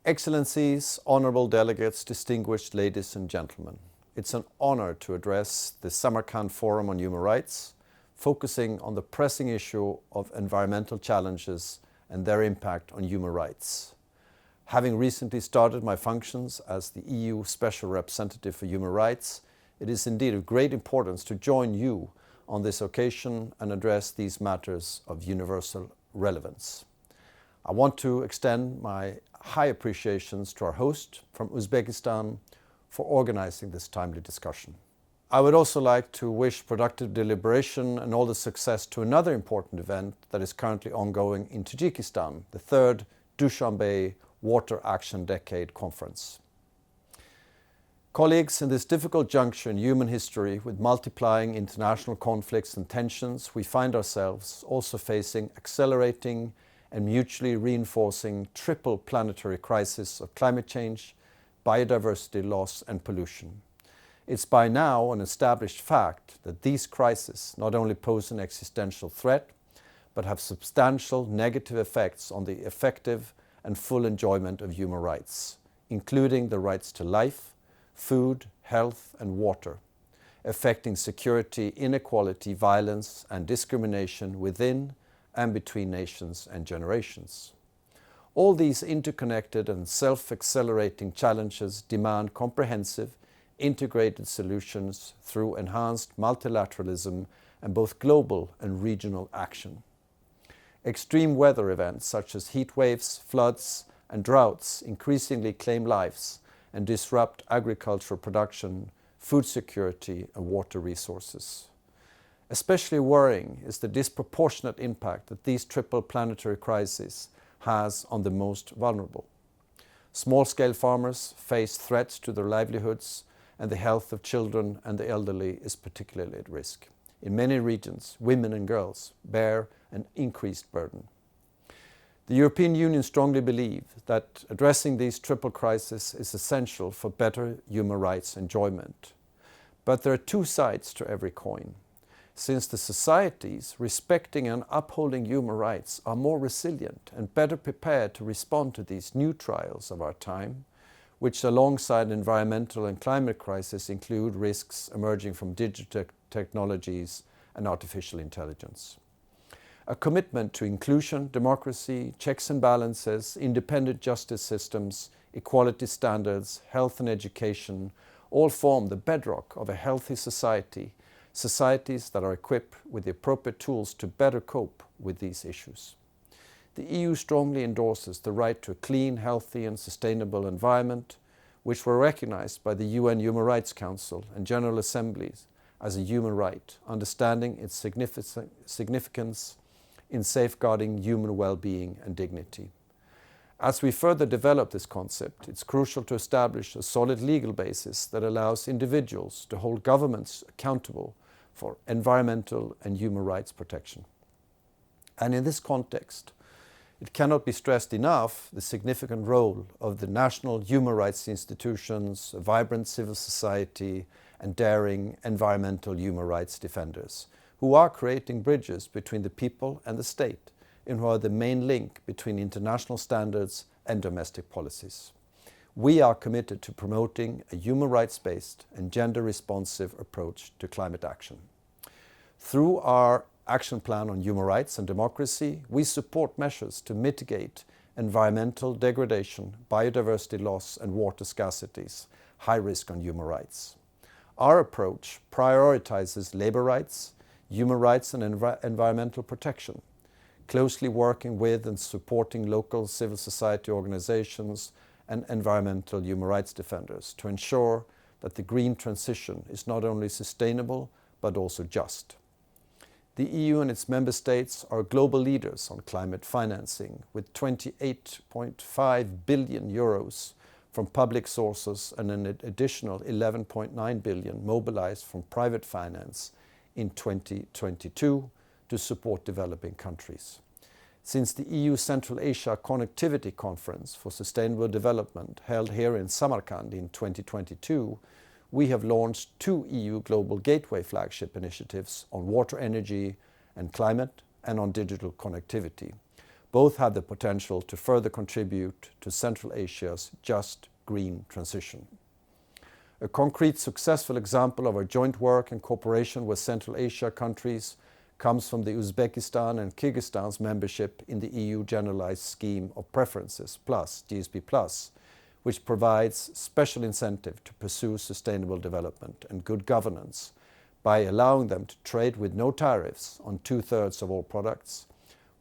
Excellencies, honorable delegates, distinguished ladies and gentlemen, it's an honor to address the Samarkand Forum on Human Rights, focusing on the pressing issue of environmental challenges and their impact on human rights. Having recently started my functions as the EU Special Representative for Human Rights, it is indeed of great importance to join you on this occasion and address these matters of universal relevance. I want to extend my high appreciations to our host from Uzbekistan for organizing this timely discussion. I would also like to wish productive deliberation and all the success to another important event that is currently ongoing in Tajikistan, the third Dushanbe Water Action Decade Conference. Colleagues, in this difficult juncture in human history with multiplying international conflicts and tensions, we find ourselves also facing accelerating and mutually reinforcing triple planetary crisis of climate change, biodiversity loss and pollution. It's by now an established fact that these crises not only pose an existential threat, but have substantial negative effects on the effective and full enjoyment of human rights, including the rights to life, food, health and water, affecting security, inequality, violence and discrimination within and between nations and generations. All these interconnected and self-accelerating challenges demand comprehensive, integrated solutions through enhanced multilateralism and both global and regional action. Extreme weather events such as heat waves, floods and droughts increasingly claim lives and disrupt agricultural production, food security and water resources. Especially worrying is the disproportionate impact that these triple planetary crises has on the most vulnerable. Small-scale farmers face threats to their livelihoods, and the health of children and the elderly is particularly at risk. In many regions, women and girls bear an increased burden. The European Union strongly believes that addressing these triple crises is essential for better human rights enjoyment. But there are two sides to every coin. Since the societies respecting and upholding human rights are more resilient and better prepared to respond to these new trials of our time, which alongside environmental and climate crisis include risks emerging from digital technologies and artificial intelligence. A commitment to inclusion, democracy, checks and balances, independent justice systems, equality standards, health and education all form the bedrock of a healthy society, societies that are equipped with the appropriate tools to better cope with these issues. The EU strongly endorses the right to a clean, healthy and sustainable environment, which were recognized by the UN Human Rights Council and General Assemblies as a human right, understanding its significance in safeguarding human well-being and dignity. As we further develop this concept, it's crucial to establish a solid legal basis that allows individuals to hold governments accountable for environmental and human rights protection. And in this context, it cannot be stressed enough the significant role of the national human rights institutions, a vibrant civil society, and daring environmental human rights defenders, who are creating bridges between the people and the state, and who are the main link between international standards and domestic policies. We are committed to promoting a human rights-based and gender-responsive approach to climate action. Through our Action Plan on Human Rights and Democracy, we support measures to mitigate environmental degradation, biodiversity loss and water scarcities, high risk on human rights. Our approach prioritizes labor rights, human rights and environmental protection, closely working with and supporting local civil society organizations and environmental human rights defenders to ensure that the green transition is not only sustainable but also just. The EU and its member states are global leaders on climate financing, with 28.5 billion euros from public sources and an additional 11.9 billion mobilized from private finance in 2022 to support developing countries. Since the EU Central Asia Connectivity Conference for Sustainable Development held here in Samarkand in 2022, we have launched 2 EU Global Gateway flagship initiatives on water, energy and climate and on digital connectivity, Both have the potential to further contribute to Central Asia's just green transition. A concrete successful example of our joint work and cooperation with Central Asia countries comes from the Uzbekistan and Kyrgyzstan's membership in the EU Generalized Scheme of Preferences Plus, GSP Plus, which provides special incentive to pursue sustainable development and good governance by allowing them to trade with no tariffs on 2/3 of all products,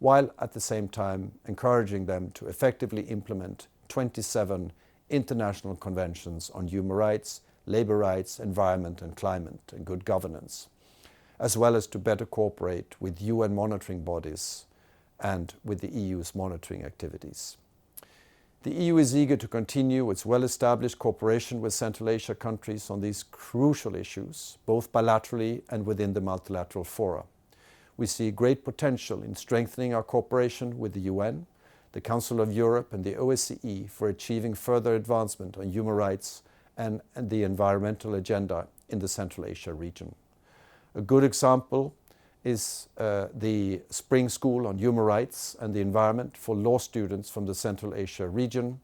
while at the same time encouraging them to effectively implement 27 international conventions on human rights, labor rights, environment and climate, and good governance, as well as to better cooperate with UN monitoring bodies and with the EU's monitoring activities. The EU is eager to continue its well-established cooperation with Central Asia countries on these crucial issues, both bilaterally and within the multilateral fora. We see great potential in strengthening our cooperation with the UN, the Council of Europe and the OSCE for achieving further advancement on human rights and the environmental agenda in the Central Asia region. A good example is the Spring School on Human Rights and the Environment for law students from the Central Asia region,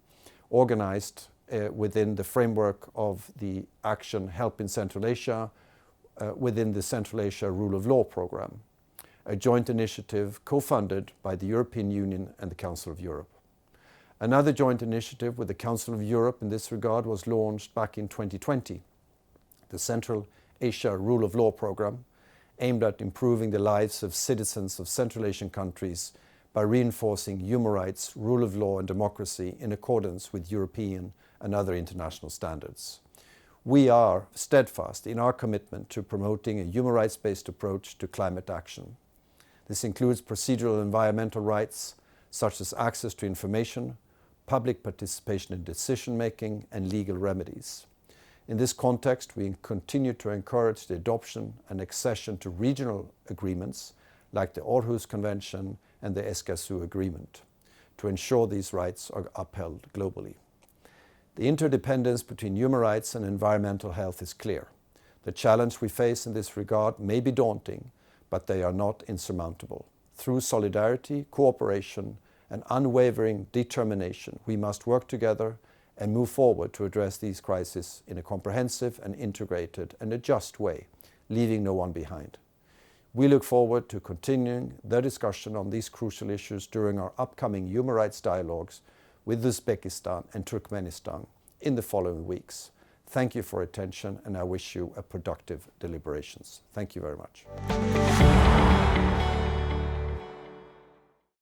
organized within the framework of the Action Help in Central Asia within the Central Asia Rule of Law program, a joint initiative co-funded by the European Union and the Council of Europe. Another joint initiative with the Council of Europe in this regard was launched back in 2020, the Central Asia Rule of Law program, aimed at improving the lives of citizens of Central Asian countries by reinforcing human rights, rule of law and democracy in accordance with European and other international standards. We are steadfast in our commitment to promoting a human rights-based approach to climate action. This includes procedural environmental rights, such as access to information, public participation in decision-making, and legal remedies. In this context, we continue to encourage the adoption and accession to regional agreements like the Aarhus Convention and the Escazú Agreement to ensure these rights are upheld globally. The interdependence between human rights and environmental health is clear. The challenge we face in this regard may be daunting, but they are not insurmountable. Through solidarity, cooperation, and unwavering determination, we must work together and move forward to address these crises in a comprehensive and integrated and a just way, leaving no one behind. We look forward to continuing the discussion on these crucial issues during our upcoming human rights dialogues with Uzbekistan and Turkmenistan in the following weeks. Thank you for your attention, and I wish you a productive deliberations. Thank you very much.